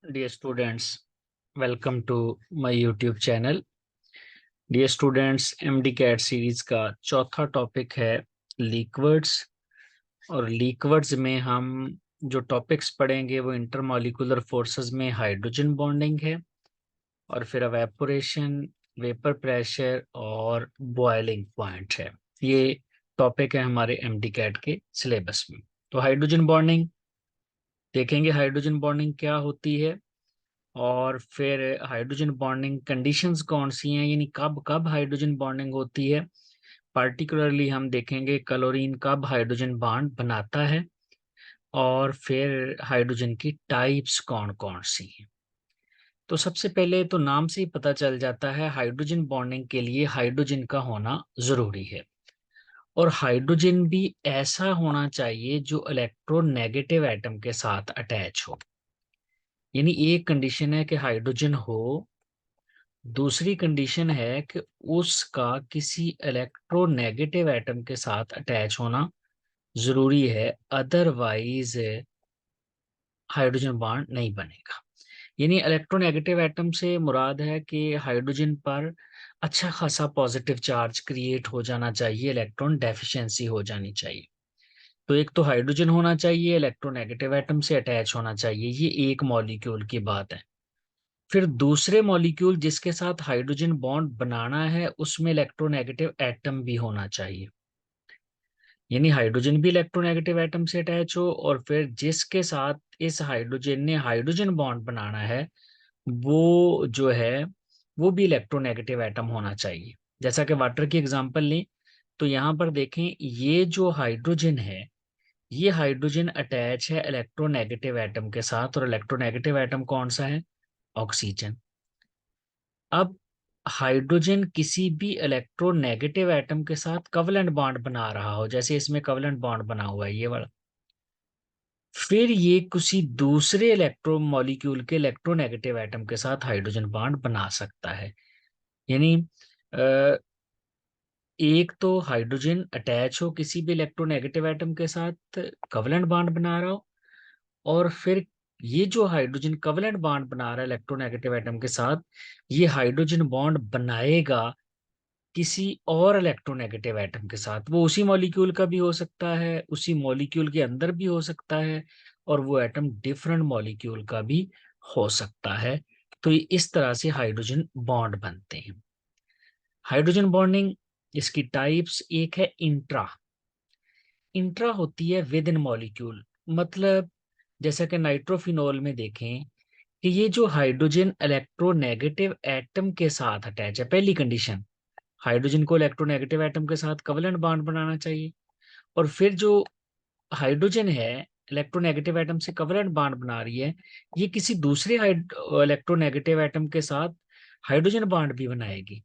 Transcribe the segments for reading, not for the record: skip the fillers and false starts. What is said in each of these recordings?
Dear students, welcome to my YouTube channel. Dear students, MD CAT series का चौथा topic है liquids. और liquids में हम जो टॉपिक्स पढ़ेंगे वो इंटरमॉलिक्यूलर फोर्सेस में हाइड्रोजन बॉन्डिंग है, और फिर एवेपोरेशन, वेपर प्रेशर और बॉइलिंग पॉइंट है। ये टॉपिक है हमारे MD कैट के सिलेबस में। तो हाइड्रोजन बॉन्डिंग देखेंगे, हाइड्रोजन बॉन्डिंग क्या होती है, और फिर हाइड्रोजन बॉन्डिंग कंडीशंस कौन सी हैं, यानी कब कब हाइड्रोजन बॉन्डिंग होती है। पार्टिकुलरली हम देखेंगे क्लोरीन कब हाइड्रोजन बॉन्ड बनाता है, और फिर हाइड्रोजन की टाइप्स कौन कौन सी हैं। तो सबसे पहले तो नाम से ही पता चल जाता है, हाइड्रोजन बॉन्डिंग के लिए हाइड्रोजन का होना जरूरी है। और हाइड्रोजन भी ऐसा होना चाहिए जो इलेक्ट्रोनेगेटिव एटम के साथ अटैच हो। यानी एक कंडीशन है कि हाइड्रोजन हो, दूसरी कंडीशन है कि उसका किसी इलेक्ट्रोनेगेटिव एटम के साथ अटैच होना जरूरी है, अदरवाइज हाइड्रोजन बॉन्ड नहीं बनेगा। यानी इलेक्ट्रोनेगेटिव एटम से मुराद है कि हाइड्रोजन पर अच्छा खासा पॉजिटिव चार्ज क्रिएट हो जाना चाहिए, इलेक्ट्रॉन डेफिशिएंसी हो जानी चाहिए। तो एक तो हाइड्रोजन होना चाहिए, इलेक्ट्रोनेगेटिव एटम से अटैच होना चाहिए, ये एक मॉलिक्यूल की बात है। फिर दूसरे मॉलिक्यूल जिसके साथ हाइड्रोजन बॉन्ड बनाना है उसमें इलेक्ट्रोनेगेटिव एटम भी होना चाहिए, यानी हाइड्रोजन भी इलेक्ट्रोनेगेटिव एटम से अटैच हो, और फिर जिसके साथ इस हाइड्रोजन ने हाइड्रोजन बॉन्ड बनाना है वो जो है वो भी इलेक्ट्रोनेगेटिव एटम होना चाहिए। जैसा कि वाटर की एग्जांपल लें तो यहाँ पर देखें, ये जो हाइड्रोजन है ये हाइड्रोजन अटैच है इलेक्ट्रोनेगेटिव एटम के साथ, और इलेक्ट्रोनेगेटिव एटम कौन सा है? ऑक्सीजन। अब हाइड्रोजन किसी भी इलेक्ट्रोनेगेटिव एटम के साथ कवलेंट बॉन्ड बना रहा हो, जैसे इसमें कवलेंट बॉन्ड बना हुआ है ये वाला, फिर ये किसी दूसरे इलेक्ट्रो मॉलिक्यूल के इलेक्ट्रोनेगेटिव एटम के साथ हाइड्रोजन बॉन्ड बना सकता है। यानी अ, एक तो हाइड्रोजन अटैच हो किसी भी इलेक्ट्रोनेगेटिव एटम के साथ, कवलेंट बॉन्ड बना रहा हो, और फिर ये जो हाइड्रोजन कवलेंट बॉन्ड बना रहा है इलेक्ट्रोनेगेटिव एटम के साथ, ये हाइड्रोजन बॉन्ड बनाएगा किसी और इलेक्ट्रोनेगेटिव एटम के साथ। वो उसी मॉलिक्यूल का भी हो सकता है, उसी मॉलिक्यूल के अंदर भी हो सकता है, और वो एटम डिफरेंट मॉलिक्यूल का भी हो सकता है। तो ये इस तरह से हाइड्रोजन बॉन्ड बनते हैं। हाइड्रोजन बॉन्डिंग, इसकी टाइप्स, एक है इंट्रा। इंट्रा होती है विद इन मॉलिक्यूल, मतलब जैसा कि नाइट्रोफिनॉल में देखें कि ये जो हाइड्रोजन इलेक्ट्रोनेगेटिव एटम के साथ अटैच है, पहली कंडीशन, हाइड्रोजन को इलेक्ट्रोनेगेटिव एटम के साथ कोवेलेंट बॉन्ड बनाना चाहिए, और फिर जो हाइड्रोजन है इलेक्ट्रोनेगेटिव एटम से कोवेलेंट बॉन्ड बना रही है, ये किसी दूसरे इलेक्ट्रोनेगेटिव एटम के साथ हाइड्रोजन बॉन्ड भी बनाएगी।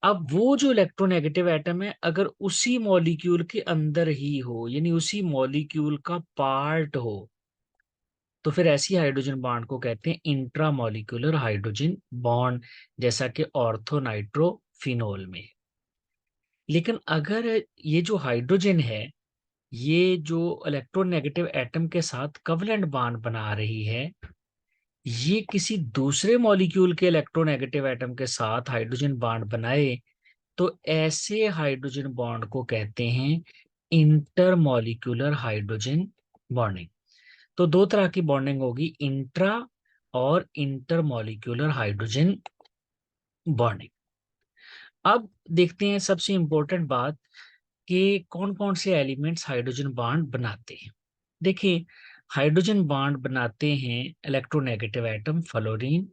अब वो जो इलेक्ट्रोनेगेटिव एटम है अगर उसी मॉलिक्यूल के अंदर ही हो, यानी उसी मॉलिक्यूल का पार्ट हो, तो फिर ऐसी हाइड्रोजन बॉन्ड को कहते हैं इंट्रामॉलिक्यूलर हाइड्रोजन बॉन्ड, जैसा कि ऑर्थो नाइट्रोफिनोल में। लेकिन अगर ये जो हाइड्रोजन है ये जो इलेक्ट्रोनेगेटिव एटम के साथ कोवेलेंट बॉन्ड बना रही है, ये किसी दूसरे मॉलिक्यूल के इलेक्ट्रोनेगेटिव एटम के साथ हाइड्रोजन बॉन्ड बनाए, तो ऐसे हाइड्रोजन बॉन्ड को कहते हैं इंटरमॉलिक्यूलर हाइड्रोजन बॉन्डिंग। तो दो तरह की बॉन्डिंग होगी, इंट्रा और इंटरमॉलिक्यूलर हाइड्रोजन बॉन्डिंग। अब देखते हैं सबसे इंपॉर्टेंट बात कि कौन कौन से एलिमेंट्स हाइड्रोजन बॉन्ड बनाते हैं। देखिए, हाइड्रोजन बॉन्ड बनाते हैं इलेक्ट्रोनेगेटिव एटम फ्लोरीन,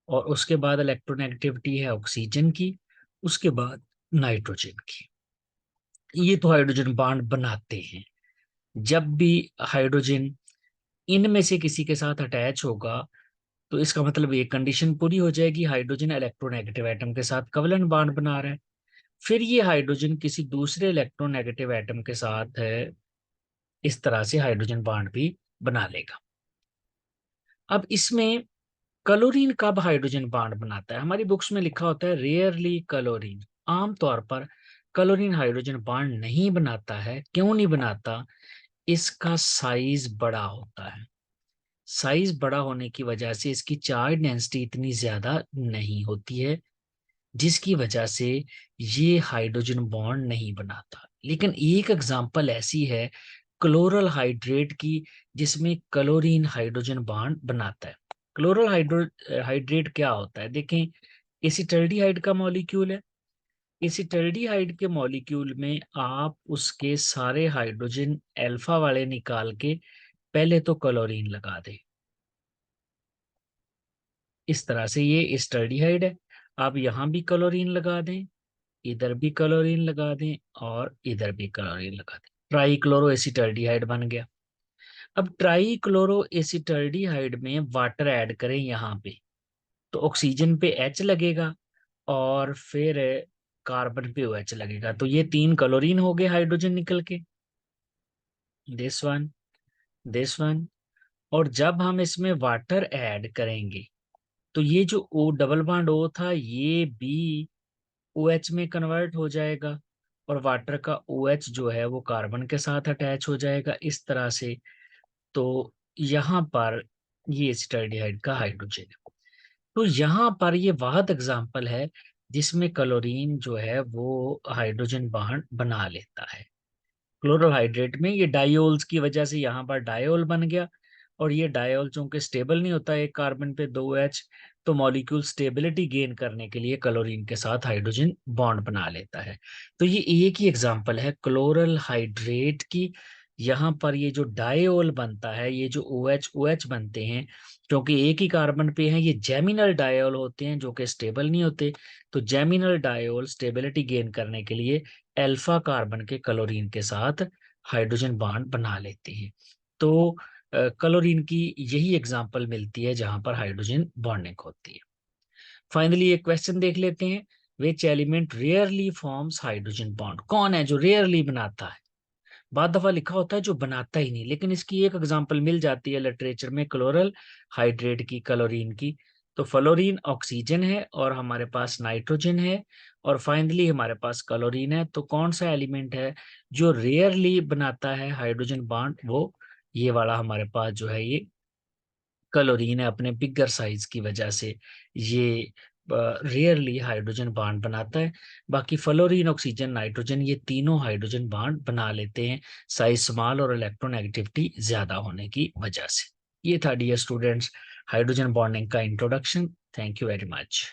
और उसके बाद इलेक्ट्रोनेगेटिविटी है ऑक्सीजन की, उसके बाद नाइट्रोजन की। ये तो हाइड्रोजन बॉन्ड बनाते हैं। जब भी हाइड्रोजन इनमें से किसी के साथ अटैच होगा तो इसका मतलब ये कंडीशन पूरी हो जाएगी, हाइड्रोजन इलेक्ट्रोनेगेटिव एटम के साथ कोवेलेंट बॉन्ड बना रहा है। फिर ये हाइड्रोजन किसी दूसरे इलेक्ट्रोनेगेटिव एटम के साथ है, इस तरह से हाइड्रोजन बॉन्ड भी बना लेगा। अब इसमें क्लोरीन कब हाइड्रोजन बॉन्ड बनाता है? हमारी बुक्स में लिखा होता है रेयरली क्लोरीन, आमतौर पर क्लोरीन हाइड्रोजन बॉन्ड नहीं बनाता है। क्यों नहीं बनाता? इसका साइज बड़ा होता है। साइज बड़ा होने की वजह से इसकी चार्ज डेंसिटी इतनी ज्यादा नहीं होती है, जिसकी वजह से ये हाइड्रोजन बॉन्ड नहीं बनाता। लेकिन एक एग्जांपल ऐसी है क्लोरल हाइड्रेट की, जिसमें क्लोरीन हाइड्रोजन बॉन्ड बनाता है। क्लोरल हाइड्रेट क्या होता है, देखें, एसिटल्डिहाइड का मॉलिक्यूल है। एसिटल्डिहाइड के मॉलिक्यूल में आप उसके सारे हाइड्रोजन अल्फा वाले निकाल के पहले तो क्लोरीन लगा दें। इस तरह से ये एसिटल्डिहाइड है, आप यहां भी क्लोरीन लगा दें, इधर भी क्लोरीन लगा दें और इधर भी क्लोरीन लगा दें, ट्राई क्लोरो एसिटल्डिहाइड बन गया। अब ट्राई क्लोरो एसिटल्डिहाइड में वाटर ऐड करें यहाँ पे, तो ऑक्सीजन पे H लगेगा और फिर कार्बन पे OH लगेगा, तो ये 3 क्लोरीन हो गए हाइड्रोजन निकल के, दिस वन, दिस वन। और जब हम इसमें वाटर ऐड करेंगे तो ये जो O डबल बॉन्ड O था ये भी OH में कन्वर्ट हो जाएगा, और वाटर का OH जो है वो कार्बन के साथ अटैच हो जाएगा इस तरह से। तो यहाँ पर ये एसिटाल्डिहाइड का हाइड्रोजन है। तो यहाँ पर ये वाहद एग्जाम्पल है जिसमें क्लोरीन जो है वो हाइड्रोजन बॉन्ड बना लेता है। क्लोरोहाइड्रेट में ये डायोल्स की वजह से यहाँ पर डायोल बन गया, और ये डायोल चूंकि स्टेबल नहीं होता, एक कार्बन पे 2 H, तो मॉलिक्यूल स्टेबिलिटी गेन करने के लिए क्लोरीन के साथ हाइड्रोजन बॉन्ड बना लेता है। तो ये एक ही एग्जांपल है क्लोरल हाइड्रेट की। यहाँ पर ये जो डायोल बनता है, ये जो OH बनते हैं, क्योंकि एक ही कार्बन पे हैं, ये जेमिनल डायोल होते हैं जो कि स्टेबल नहीं होते। तो जेमिनल डायोल स्टेबिलिटी गेन करने के लिए अल्फा कार्बन के क्लोरीन के साथ हाइड्रोजन बॉन्ड बना लेते हैं। तो क्लोरीन की यही एग्जांपल मिलती है जहां पर हाइड्रोजन बॉन्डिंग होती है। फाइनली एक क्वेश्चन देख लेते हैं, which element rarely forms hydrogen bond, कौन है जो रेयरली बनाता है। बहुत दफा लिखा होता है जो बनाता ही नहीं, लेकिन इसकी एक एग्जांपल मिल जाती है लिटरेचर में क्लोरल हाइड्रेट की, क्लोरीन की। तो फ्लोरीन ऑक्सीजन है और हमारे पास नाइट्रोजन है, और फाइनली हमारे पास क्लोरीन है। तो कौन सा एलिमेंट है जो रेयरली बनाता है हाइड्रोजन बॉन्ड, वो ये वाला हमारे पास जो है ये क्लोरीन है। अपने बिगर साइज की वजह से ये रेयरली हाइड्रोजन बॉन्ड बनाता है। बाकी फ्लोरीन ऑक्सीजन नाइट्रोजन ये तीनों हाइड्रोजन बॉन्ड बना लेते हैं, साइज स्मॉल और इलेक्ट्रोनेगेटिविटी ज्यादा होने की वजह से। ये था डियर स्टूडेंट्स हाइड्रोजन बॉन्डिंग का introduction. Thank you very much.